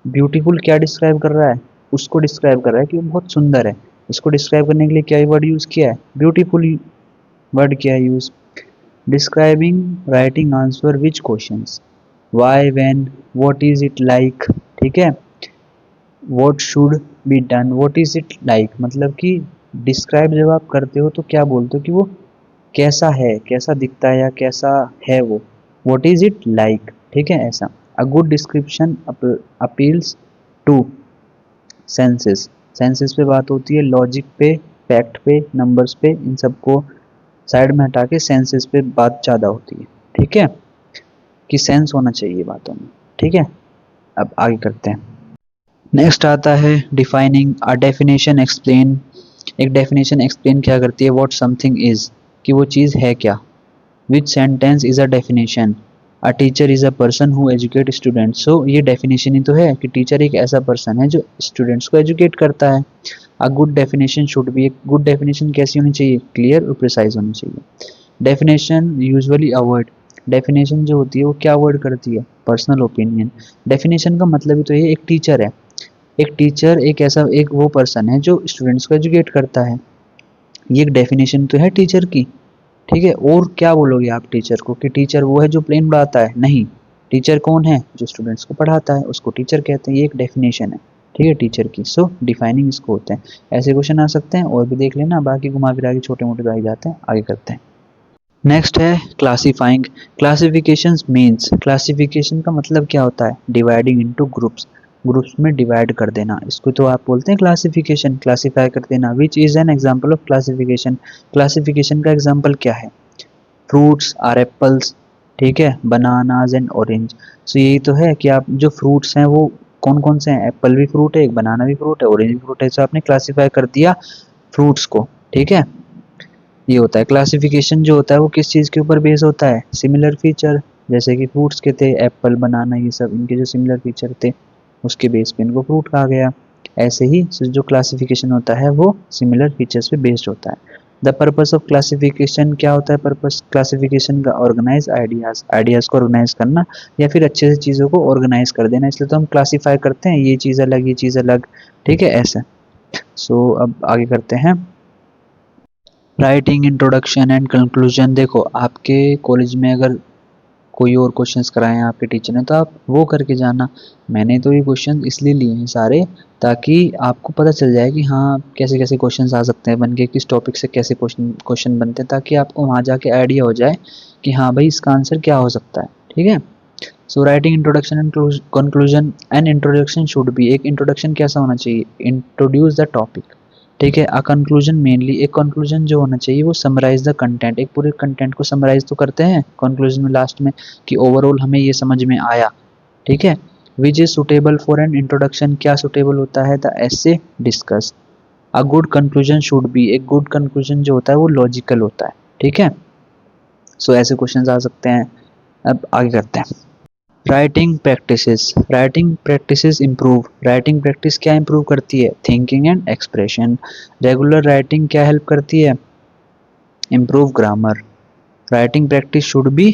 ब्यूटीफुल क्या डिस्क्राइब कर रहा है? उसको डिस्क्राइब कर रहा है कि वो बहुत सुंदर है। इसको डिस्क्राइब करने के लिए क्या वर्ड यूज किया है? ब्यूटीफुल वर्ड किया है use. Describing writing answer which questions, why, when, what is it like, ठीक है। What should be done, what is it like, मतलब कि डिस्क्राइब जब आप करते हो तो क्या बोलते हो कि वो कैसा है, कैसा दिखता है, या कैसा है वो, व्हाट इज इट लाइक, ठीक है, ऐसा। A good description appeals to senses, senses पे बात होती है, लॉजिक पे फैक्ट पे, नंबर्स पे, इन सबको साइड में हटा के सेंसेस पे बात ज़्यादा होती है। ठीक है, कि सेंस होना चाहिए बातों में। ठीक है, अब आगे करते हैं। नेक्स्ट आता है डिफाइनिंग। A definition explain. एक डेफिनेशन एक्सप्लेन क्या करती है, व्हाट समथिंग इज, कि वो चीज़ है क्या। Which sentence is a definition. A teacher is a person who educate students. So ये डेफिनेशन ही तो है कि टीचर एक ऐसा पर्सन है जो स्टूडेंट्स को एजुकेट करता है। A good definition should be. एक गुड डेफिनेशन कैसी होनी चाहिए, क्लियर और प्रिसाइज होनी चाहिए। Definition usually avoid. डेफिनेशन जो होती है वो क्या अवॉइड करती है, पर्सनल ओपिनियन। डेफिनेशन का मतलब ही तो ये एक टीचर है। एक टीचर एक ऐसा एक वो पर्सन है जो स्टूडेंट्स को एजुकेट करता है। ये एक डेफिनेशन तो है टीचर की। ठीक है, और क्या बोलोगे आप टीचर को, कि टीचर वो है जो प्लेन पढ़ाता है, नहीं। टीचर कौन है, जो स्टूडेंट्स को पढ़ाता है, उसको टीचर कहते हैं। ये एक डेफिनेशन है, ठीक है, टीचर की। सो डिफाइनिंग इसको होते हैं। ऐसे क्वेश्चन आ सकते हैं, और भी देख लेना, बाकी घुमा फिरा के छोटे मोटे तो आ ही जाते हैं। आगे करते हैं। नेक्स्ट है क्लासीफाइंग। क्लासिफिकेशंस मीन्स, क्लासिफिकेशन का मतलब क्या होता है, डिवाइडिंग इनटू ग्रुप्स। ग्रुप्स में डिवाइड कर देना, इसको तो आप बोलते हैं क्लासिफिकेशन, क्लासिफाई कर देना। Which is an example of classification. Classification का एग्जांपल क्या है, फ्रूट्स आर एप्पल्स, ठीक है, बनानाज एंड ऑरेंज। सो यही तो है कि आप जो फ्रूट्स हैं वो कौन कौन से हैं, एप्पल भी फ्रूट है, एक बनाना भी फ्रूट है, ऑरेंज भी फ्रूट है। सो आपने क्लासिफाई कर दिया फ्रूट्स को। ठीक है, ये होता है क्लासिफिकेशन। जो होता है वो किस चीज़ के ऊपर बेस होता है, सिमिलर फीचर। जैसे कि फ्रूट्स के थे एप्पल, बनाना, ये सब इनके जो सिमिलर फीचर थे उसके बेस पे इनको फ्रूट कहा गया। ऐसे ही जो क्लासिफिकेशन होता है वो सिमिलर फीचर्स पे बेस्ड होता है। द पर्पस ऑफ क्लासिफिकेशन क्या होता है, पर्पस क्लासिफिकेशन का ऑर्गेनाइज आइडियाज, आइडियाज को ऑर्गेनाइज करना या फिर अच्छे से चीज़ों को ऑर्गेनाइज कर देना। इसलिए तो हम क्लासीफाई करते हैं, ये चीज़ अलग, ये चीज़ अलग। ठीक है, ऐसे। सो अब आगे करते हैं। Writing introduction and conclusion. देखो आपके कॉलेज में अगर कोई और क्वेश्चंस कराए हैं आपके टीचर ने तो आप वो करके जाना। मैंने तो ये क्वेश्चन इसलिए लिए हैं सारे, ताकि आपको पता चल जाए कि हाँ कैसे कैसे क्वेश्चंस आ सकते हैं बन के, किस टॉपिक से कैसे क्वेश्चन क्वेश्चन बनते हैं, ताकि आपको वहाँ जाके आइडिया हो जाए कि हाँ भाई इसका आंसर क्या हो सकता है। ठीक है, so writing introduction and conclusion. And introduction should be, एक इंट्रोडक्शन कैसा होना चाहिए, इंट्रोड्यूस द टॉपिक। ठीक है, अ कंक्लूजन मेनली, एक कंक्लूजन जो होना चाहिए वो समराइज द कंटेंट, एक पूरे कंटेंट को समराइज तो करते हैं कंक्लूजन में लास्ट में, कि ओवरऑल हमें ये समझ में आया। ठीक है, which is suitable for an introduction, क्या सुटेबल होता है, द ऐसे discuss. A good conclusion should be, एक गुड कंक्लूजन जो होता है वो लॉजिकल होता है। ठीक है, सो ऐसे क्वेश्चन आ सकते हैं। अब आगे करते हैं। Writing practices. Writing practices improve. Writing practice क्या इम्प्रूव करती है, thinking and expression. Regular writing क्या हेल्प करती है, improve grammar. Writing practice should be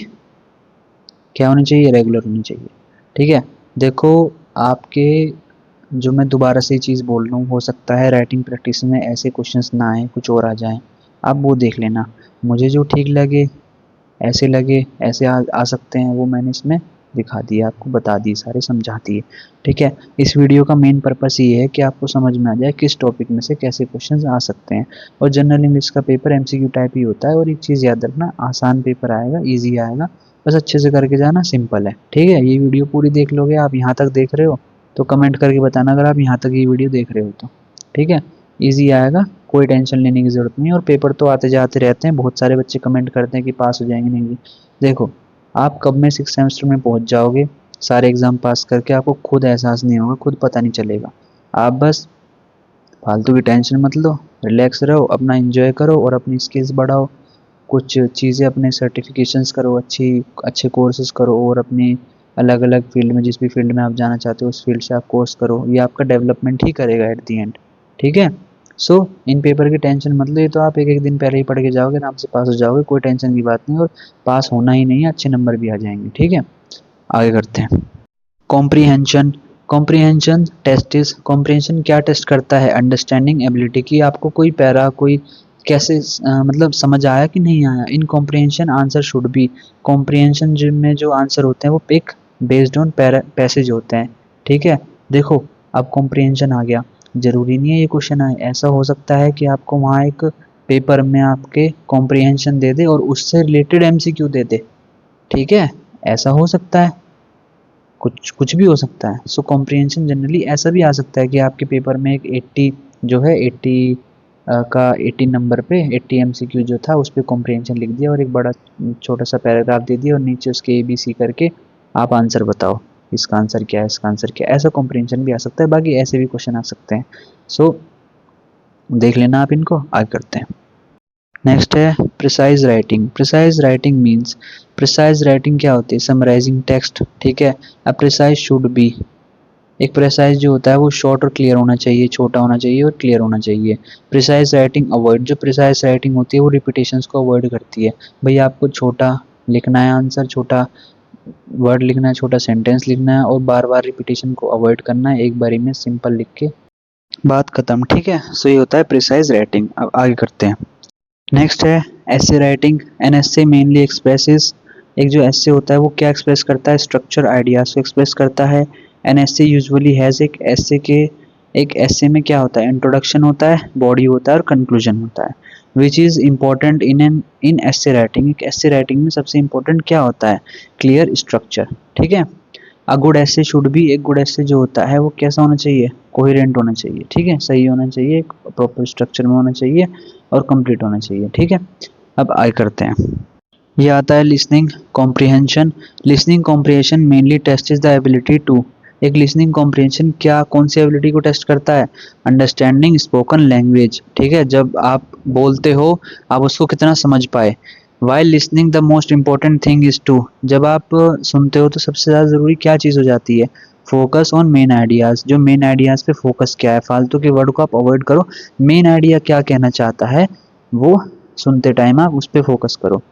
क्या होनी चाहिए, रेगुलर होनी चाहिए। ठीक है, देखो आपके, जो मैं दोबारा से ये चीज़ बोल रहा हूँ, हो सकता है राइटिंग प्रैक्टिस में ऐसे क्वेश्चंस ना आए, कुछ और आ जाएं, आप वो देख लेना। मुझे जो ठीक लगे, ऐसे लगे, ऐसे आ सकते हैं, वो मैंने इसमें दिखा दिया, आपको बता दिए, सारे समझा दिए। ठीक है, इस वीडियो का मेन पर्पस ये है कि आपको समझ में आ जाए किस टॉपिक में से कैसे क्वेश्चंस आ सकते हैं। और जनरल इंग्लिश का पेपर एमसीक्यू टाइप ही होता है। और एक चीज़ याद रखना, आसान पेपर आएगा, ईजी आएगा, बस अच्छे से करके जाना, सिंपल है। ठीक है, ये वीडियो पूरी देख लोगे, आप यहाँ तक देख रहे हो तो कमेंट करके बताना अगर आप यहाँ तक ये वीडियो देख रहे हो तो। ठीक है, ईजी आएगा, कोई टेंशन लेने की ज़रूरत नहीं है। और पेपर तो आते जाते रहते हैं, बहुत सारे बच्चे कमेंट करते हैं कि पास हो जाएंगे, नहीं। देखो आप कब में 6 सेमेस्टर में पहुंच जाओगे, सारे एग्ज़ाम पास करके, आपको खुद एहसास नहीं होगा, खुद पता नहीं चलेगा। आप बस फालतू की टेंशन मत लो, रिलैक्स रहो, अपना एंजॉय करो और अपनी स्किल्स बढ़ाओ। कुछ चीज़ें अपने सर्टिफिकेशंस करो, अच्छे कोर्सेज करो, और अपनी अलग अलग फील्ड में, जिस भी फील्ड में आप जाना चाहते हो उस फील्ड से आप कोर्स करो। ये आपका डेवलपमेंट ही करेगा एट दी एंड। ठीक है, सो इन पेपर की टेंशन मत लो, ये तो आप एक एक दिन पहले ही पढ़ के जाओगे, आराम से पास हो जाओगे, कोई टेंशन की बात नहीं। और पास होना ही नहीं है, अच्छे नंबर भी आ जाएंगे। ठीक है, आगे करते हैं। Comprehension. Comprehension test is, comprehension क्या टेस्ट करता है, अंडरस्टैंडिंग एबिलिटी की, आपको कोई पैरा कोई कैसे मतलब समझ आया कि नहीं आया। In comprehension answer should be, comprehension में जो आंसर होते हैं वो पिक बेस्ड ऑन पैसेज होते हैं। ठीक है, देखो अब कॉम्प्रीहेंशन आ गया, जरूरी नहीं है ये क्वेश्चन आए, ऐसा हो सकता है कि आपको वहाँ एक पेपर में आपके कॉम्प्रीहेंशन दे दे और उससे रिलेटेड एमसीक्यू दे दे। ठीक है, ऐसा हो सकता है, कुछ कुछ भी हो सकता है। सो कॉम्प्रीहेंशन जनरली ऐसा भी आ सकता है कि आपके पेपर में एक 80 जो है 80 का 18 नंबर पे 80 MCQ जो था उस पर कॉम्प्रिहेंशन लिख दिया और एक बड़ा छोटा सा पैराग्राफ दे दिया और नीचे उसके ABC करके आप आंसर बताओ, इसका आंसर क्या है, इसका आंसर क्या है। ऐसा कॉम्प्रिहेंशन भी आ सकता है, बाकी ऐसे भी क्वेश्चन आ सकते हैं। सो देख लेना आप इनको, आगे करते हैं। नेक्स्ट है precise writing. Precise writing means, precise writing क्या होती है, समराइजिंग टेक्स्ट, ठीक है। अ प्रिसाइज शुड बी, एक प्रिसाइज जो होता है वो शॉर्ट और क्लियर होना चाहिए, छोटा होना चाहिए और क्लियर होना चाहिए। प्रिसाइज राइटिंग अवॉइड, जो प्रिसाइज राइटिंग होती है वो रिपीटेशंस को अवॉइड करती है। भाई आपको छोटा लिखना है आंसर, छोटा वर्ड लिखना है, छोटा सेंटेंस लिखना है और बार बार रिपीटेशन को अवॉइड करना है, एक बारी में सिंपल लिख के बात खत्म, ठीक है। सो ये होता है प्रिसाइज राइटिंग। अब आगे करते हैं। नेक्स्ट है essay writing. An essay mainly expresses, एक जो एसे होता है वो क्या एक्सप्रेस करता है, स्ट्रक्चर आइडियाज को एक्सप्रेस करता है। एन एसे यूजुअली हैज, एक एसे में क्या होता है, इंट्रोडक्शन होता है, बॉडी होता है और कंक्लूजन होता है। Which is important in essay writing, एक एसे राइटिंग में सबसे इम्पोर्टेंट क्या होता है, क्लियर स्ट्रक्चर, ठीक है। A good essay should be, एक गुड एसे जो होता है वो कैसा होना चाहिए, कोहेरेंट होना चाहिए, ठीक है, सही होना चाहिए, प्रॉपर स्ट्रक्चर में होना चाहिए और कंप्लीट होना चाहिए, ठीक है। अब आगे करते हैं। ये आता है listening comprehension. Listening comprehension mainly test the ability to, एक लिसनिंग कॉम्प्रिहेंशन क्या कौन सी एबिलिटी को टेस्ट करता है, अंडरस्टैंडिंग स्पोकन लैंग्वेज, ठीक है, जब आप बोलते हो आप उसको कितना समझ पाए। While listening the most important thing is to, जब आप सुनते हो तो सबसे ज़्यादा ज़रूरी क्या चीज़ हो जाती है, फोकस ऑन मेन आइडियाज़, जो मेन आइडियाज़ पे फोकस क्या है, फालतू के वर्ड को आप अवॉइड करो, मेन आइडिया क्या कहना चाहता है वो सुनते टाइम आप उस पर फोकस करो।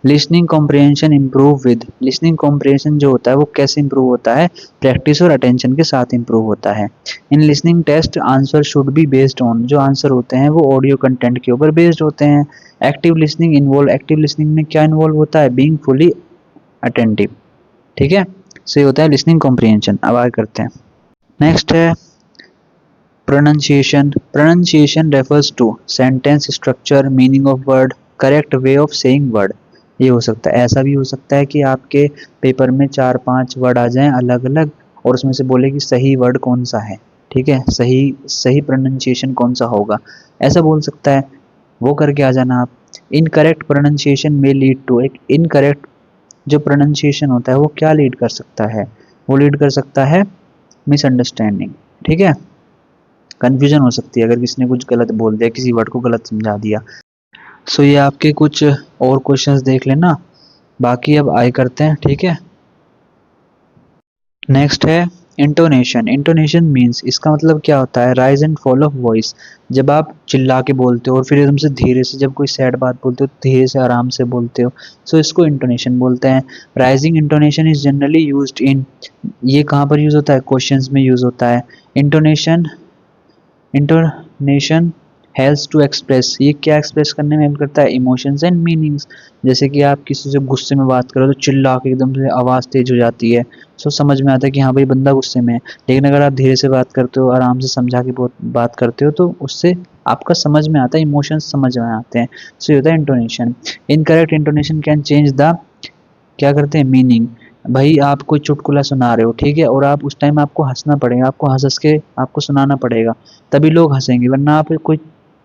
Listening comprehension improve with, listening comprehension जो होता है वो कैसे इम्प्रूव होता है, प्रैक्टिस और अटेंशन के साथ इम्प्रूव होता है। In listening test answer should be based on, जो आंसर होते हैं वो ऑडियो कंटेंट के ऊपर बेस्ड होते हैं। Active listening involve, active listening में क्या इन्वॉल्व होता है, बीइंग फुली अटेंटिव, ठीक है। सो ये होता है लिसनिंग कॉम्प्रिहेंशन। अब आगे करते हैं। नेक्स्ट है pronunciation. Pronunciation refers to sentence structure, meaning of word, correct way of saying word. ये हो सकता है, ऐसा भी हो सकता है कि आपके पेपर में 4-5 वर्ड आ जाएं अलग अलग और उसमें से बोले कि सही वर्ड कौन सा है, ठीक है, सही सही प्रोनाउंसिएशन कौन सा होगा, ऐसा बोल सकता है, वो करके आ जाना आप। इनकरेक्ट प्रोनाउंसिएशन में लीड टू, एक इनकरेक्ट जो प्रोनाउंसिएशन होता है वो क्या लीड कर सकता है, वो लीड कर सकता है मिसअंडरस्टैंडिंग, ठीक है, कन्फ्यूजन हो सकती है अगर किसी ने कुछ गलत बोल दिया, किसी वर्ड को गलत समझा दिया। सो ये आपके कुछ और क्वेश्चंस देख लेना, बाकी अब आगे करते हैं, ठीक है। नेक्स्ट है इंटोनेशन। इंटोनेशन मीन्स, इसका मतलब क्या होता है, rise and fall of voice, जब आप चिल्ला के बोलते हो और फिर एकदम से धीरे से, जब कोई सैड बात बोलते हो धीरे से आराम से बोलते हो, सो इसको इंटोनेशन बोलते हैं। Rising intonation is generally used in, ये कहाँ पर यूज होता है, क्वेश्चंस में यूज होता है। Intonation, intonation helps to express, ये क्या एक्सप्रेस करने में हेल्प करता है, इमोशंस एंड मीनिंग्स। जैसे कि आप किसी से गुस्से में बात करो तो चिल्ला के एकदम से आवाज़ तेज हो जाती है, सो समझ में आता है कि हाँ भाई बंदा गुस्से में है। लेकिन अगर आप धीरे से बात करते हो, आराम से समझा के बात करते हो तो उससे आपका समझ में आता है, इमोशंस समझ में आते हैं। सो ये होता है intonation. Incorrect intonation can change the, क्या करते हैं, मीनिंग। भाई आप कोई चुटकुला सुना रहे हो, ठीक है, और आप उस टाइम आपको हंसना पड़ेगा, आपको हंस हंस के आपको सुनाना पड़ेगा, तभी लोग हंसेंगे, वरना आप कोई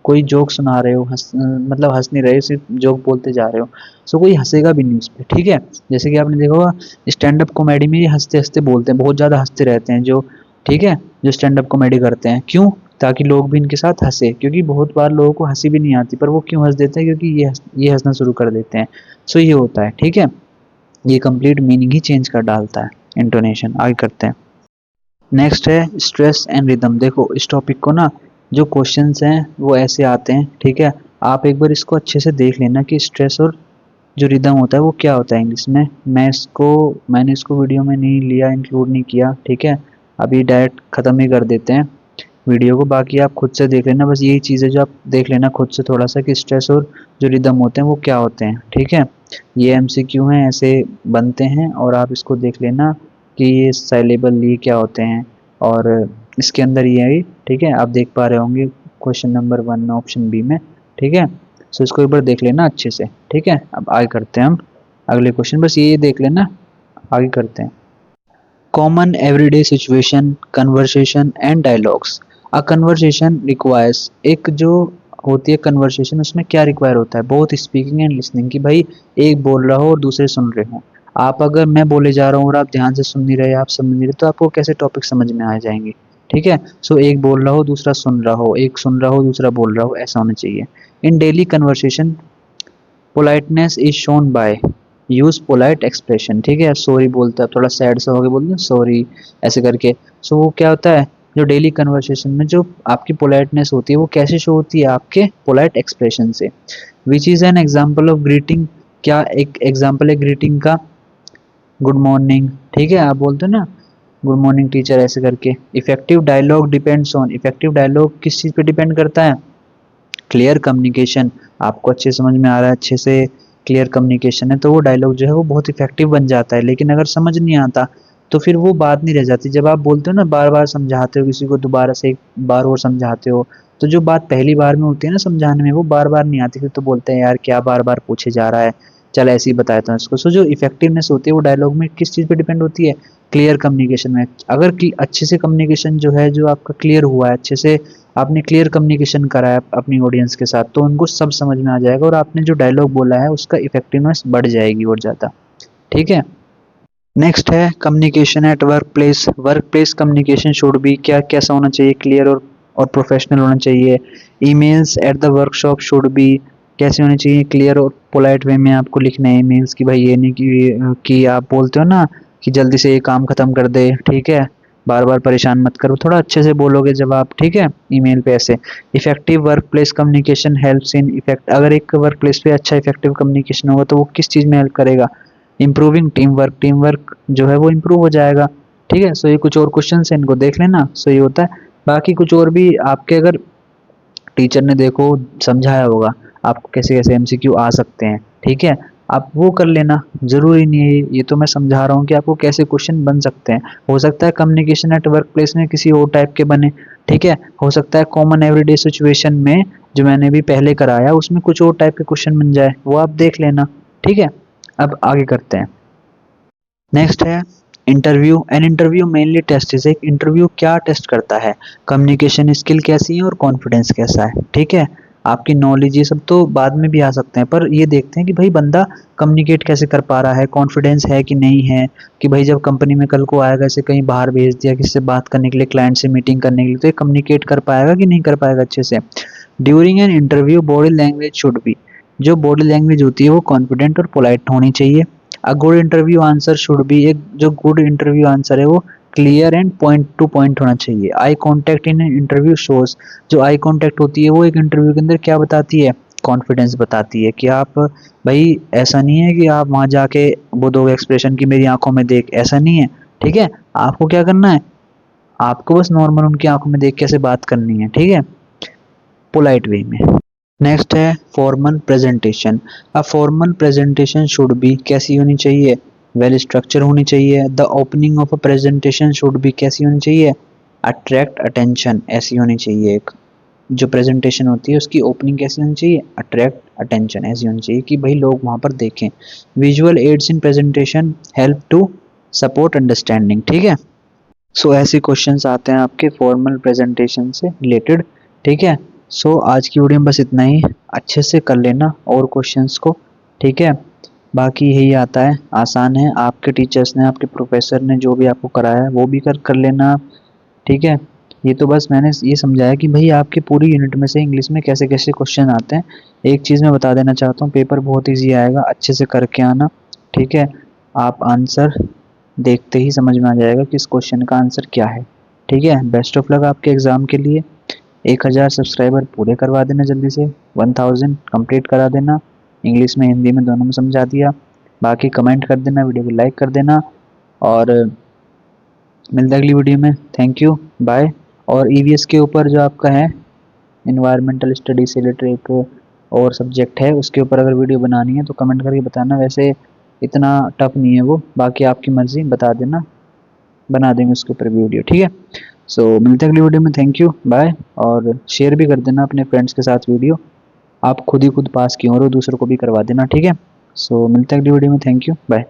कोई जोक सुना रहे हो, मतलब हंस नहीं रहे, सिर्फ जोक बोलते जा रहे हो, सो कोई हंसेगा भी नहीं उस पर, ठीक है। जैसे कि आपने देखा होगा स्टैंड अप कॉमेडी में ये हंसते हंसते बोलते हैं, बहुत ज़्यादा हंसते रहते हैं जो, ठीक है, जो स्टैंड अप कॉमेडी करते हैं, क्यों, ताकि लोग भी इनके साथ हंसे, क्योंकि बहुत बार लोगों को हंसी भी नहीं आती पर वो क्यों हंस देते हैं, क्योंकि ये हंसना शुरू कर देते हैं। सो ये होता है, ठीक है, ये कंप्लीट मीनिंग ही चेंज कर डालता है इंटोनेशन। आगे करते हैं। नेक्स्ट है स्ट्रेस एंड रिदम। देखो इस टॉपिक को ना, जो क्वेश्चंस हैं वो ऐसे आते हैं, ठीक है, आप एक बार इसको अच्छे से देख लेना कि स्ट्रेस और जो रिदम होता है वो क्या होता है इंग्लिश में। मैंने इसको वीडियो में नहीं लिया, इंक्लूड नहीं किया, ठीक है, अभी डायरेक्ट ख़त्म ही कर देते हैं वीडियो को, बाकी आप खुद से देख लेना, बस यही चीज़ है जो आप देख लेना खुद से थोड़ा सा कि स्ट्रेस और जो रिदम होते हैं वो क्या होते हैं, ठीक है। ये MCQ हैं, ऐसे बनते हैं और आप इसको देख लेना कि ये साइलेबल ये क्या होते हैं और इसके अंदर ये है, ठीक है, आप देख पा रहे होंगे क्वेश्चन नंबर 1 ऑप्शन बी में, ठीक है। सो इसको एक बार देख लेना अच्छे से, ठीक है। अब आगे करते हैं हम अगले क्वेश्चन, बस ये देख लेना, आगे करते हैं। Common everyday situation, conversation and dialogues. A conversation requires, एक जो होती है कन्वर्सेशन, उसमें क्या रिक्वायर होता है, बोथ स्पीकिंग एंड लिसनिंग, कि भाई एक बोल रहा हो और दूसरे सुन रहे हो। आप अगर मैं बोले जा रहा हूँ और आप ध्यान से सुन नहीं रहे, आप समझ नहीं रहे, तो आपको कैसे टॉपिक समझ में आ जाएंगे। ठीक है, सो एक बोल रहा हो दूसरा सुन रहा हो, एक सुन रहा हो दूसरा बोल रहा हो, ऐसा होना चाहिए। In daily conversation politeness is shown by use polite expression. ठीक है, सॉरी बोलता है, थोड़ा सैड सा होकर बोलते हैं सॉरी ऐसे करके। सो वो क्या होता है, जो डेली कन्वर्सेशन में जो आपकी पोलाइटनेस होती है वो कैसे शो होती है, आपके पोलाइट एक्सप्रेशन से। Which is an example of greeting, क्या एक एग्जाम्पल है ग्रीटिंग का, गुड मॉर्निंग। ठीक है, आप बोलते हो ना गुड मॉर्निंग टीचर ऐसे करके। Effective dialogue depends on, effective dialogue किस चीज़ पे डिपेंड करता है, क्लियर कम्युनिकेशन। आपको अच्छे समझ में आ रहा है, अच्छे से क्लियर कम्युनिकेशन है, तो वो डायलॉग जो है वो बहुत इफेक्टिव बन जाता है। लेकिन अगर समझ नहीं आता तो फिर वो बात नहीं रह जाती। जब आप बोलते हो ना, बार बार समझाते हो किसी को, दोबारा से एक बार और समझाते हो, तो जो बात पहली बार में होती है ना समझाने में, वो बार बार नहीं आती। फिर तो बोलते हैं यार क्या बार बार पूछे जा रहा है, चल ऐसे ही बताता हूँ इसको। सो जो इफेक्टिवनेस होती है वो डायलॉग में किस चीज़ पे डिपेंड होती है, क्लियर कम्युनिकेशन में। अगर अच्छे से कम्युनिकेशन जो है जो आपका क्लियर हुआ है, अच्छे से आपने क्लियर कम्युनिकेशन करा है अपनी ऑडियंस के साथ, तो उनको सब समझ में आ जाएगा और आपने जो डायलॉग बोला है उसका इफेक्टिवनेस बढ़ जाएगी और ज़्यादा। ठीक है, नेक्स्ट है communication at work place. Work place communication should be, क्या कैसा होना चाहिए, क्लियर और प्रोफेशनल होना चाहिए। Emails at the workshop should be, कैसे होनी चाहिए, क्लियर और पोलाइट वे में आपको लिखना है ईमेल्स की। भाई ये नहीं कि आप बोलते हो ना कि जल्दी से ये काम खत्म कर दे, ठीक है, बार बार परेशान मत करो, थोड़ा अच्छे से बोलोगे जब आप, ठीक है, ईमेल पे ऐसे। Effective work place communication helps in effect, अगर एक वर्क प्लेस पे अच्छा इफेक्टिव कम्युनिकेशन होगा तो वो किस चीज़ में हेल्प करेगा, improving team work, team work जो है वो इम्प्रूव हो जाएगा। ठीक है, सो ये कुछ और क्वेश्चन है, इनको देख लेना। सो ये होता है, बाकी कुछ और भी आपके अगर टीचर ने देखो समझाया होगा आपको कैसे कैसे एमसीक्यू आ सकते हैं, ठीक है, आप वो कर लेना। जरूरी नहीं है, ये तो मैं समझा रहा हूँ कि आपको कैसे क्वेश्चन बन सकते हैं। हो सकता है कम्युनिकेशन एट वर्क प्लेस में किसी और टाइप के बने, ठीक है, हो सकता है कॉमन एवरीडे सिचुएशन में जो मैंने भी पहले कराया उसमें कुछ और टाइप के क्वेश्चन बन जाए, वो आप देख लेना। ठीक है, अब आगे करते हैं। नेक्स्ट है interview. An interview mainly test is, एक इंटरव्यू क्या टेस्ट करता है, कम्युनिकेशन स्किल कैसी है और कॉन्फिडेंस कैसा है। ठीक है, आपकी नॉलेज ये सब तो बाद में भी आ सकते हैं, पर ये देखते हैं कि भाई बंदा कम्युनिकेट कैसे कर पा रहा है, कॉन्फिडेंस है कि नहीं है, कि भाई जब कंपनी में कल को आएगा, ऐसे कहीं बाहर भेज दिया किसी से बात करने के लिए, क्लाइंट से मीटिंग करने के लिए, तो ये कम्युनिकेट कर पाएगा कि नहीं कर पाएगा अच्छे से। During an interview body language should be, जो बॉडी लैंग्वेज होती है वो कॉन्फिडेंट और पोलाइट होनी चाहिए। A good interview answer should be, एक जो गुड इंटरव्यू आंसर है वो clear and point two point होना चाहिए। Eye contact in interview shows, जो आई कॉन्टैक्ट होती है वो एक इंटरव्यू के अंदर क्या बताती है, कॉन्फिडेंस बताती है। कि आप भाई ऐसा नहीं है कि आप वहां जाके वो दो एक्सप्रेशन की मेरी आंखों में देख, ऐसा नहीं है। ठीक है, आपको क्या करना है, आपको बस नॉर्मल उनकी आंखों में देख कैसे बात करनी है, ठीक है, पोलाइट वे में। नेक्स्ट है formal presentation. A formal presentation should be, कैसी होनी चाहिए, वेल स्ट्रक्चर होनी चाहिए। The opening of a presentation should be, कैसी होनी चाहिए, अट्रैक्ट अटेंशन, ऐसी होनी चाहिए। एक जो प्रेजेंटेशन होती है उसकी ओपनिंग कैसी होनी चाहिए, अट्रैक्ट अटेंशन, ऐसी होनी चाहिए कि भाई लोग वहां पर देखें। Visual aids in presentation help to support understanding. ठीक है, सो ऐसे क्वेश्चंस आते हैं आपके फॉर्मल प्रेजेंटेशन से रिलेटेड। ठीक है, सो आज की वीडियो में बस इतना ही, अच्छे से कर लेना और क्वेश्चंस को। ठीक है, बाकी यही आता है, आसान है, आपके टीचर्स ने, आपके प्रोफेसर ने जो भी आपको कराया है वो भी कर लेना आप। ठीक है, ये तो बस मैंने ये समझाया कि भाई आपके पूरी यूनिट में से इंग्लिश में कैसे कैसे क्वेश्चन आते हैं। एक चीज़ मैं बता देना चाहता हूँ, पेपर बहुत ईजी आएगा, अच्छे से करके आना। ठीक है, आप आंसर देखते ही समझ में आ जाएगा कि इस क्वेश्चन का आंसर क्या है। ठीक है, बेस्ट ऑफ लक आपके एग्ज़ाम के लिए। 1000 सब्सक्राइबर पूरे करवा देना जल्दी से, 1000 कंप्लीट करा देना, इंग्लिश में हिंदी में दोनों में समझा दिया। बाकी कमेंट कर देना, वीडियो को लाइक कर देना, और मिलते अगली वीडियो में। Thank you, bye. और ईवीएस के ऊपर जो आपका है इन्वायरमेंटल स्टडी से रिलेटेड एक और सब्जेक्ट है, उसके ऊपर अगर वीडियो बनानी है तो कमेंट करके बताना। वैसे इतना टफ नहीं है वो, बाकी आपकी मर्ज़ी, बता देना, बना देंगे उसके ऊपर भी वीडियो। ठीक है, सो मिलते हैं अगली वीडियो में। Thank you, bye. और शेयर भी कर देना अपने फ्रेंड्स के साथ वीडियो, आप खुद ही खुद पास किए और दूसरों को भी करवा देना। ठीक है, सो मिलते हैं अगली वीडियो में। Thank you, bye.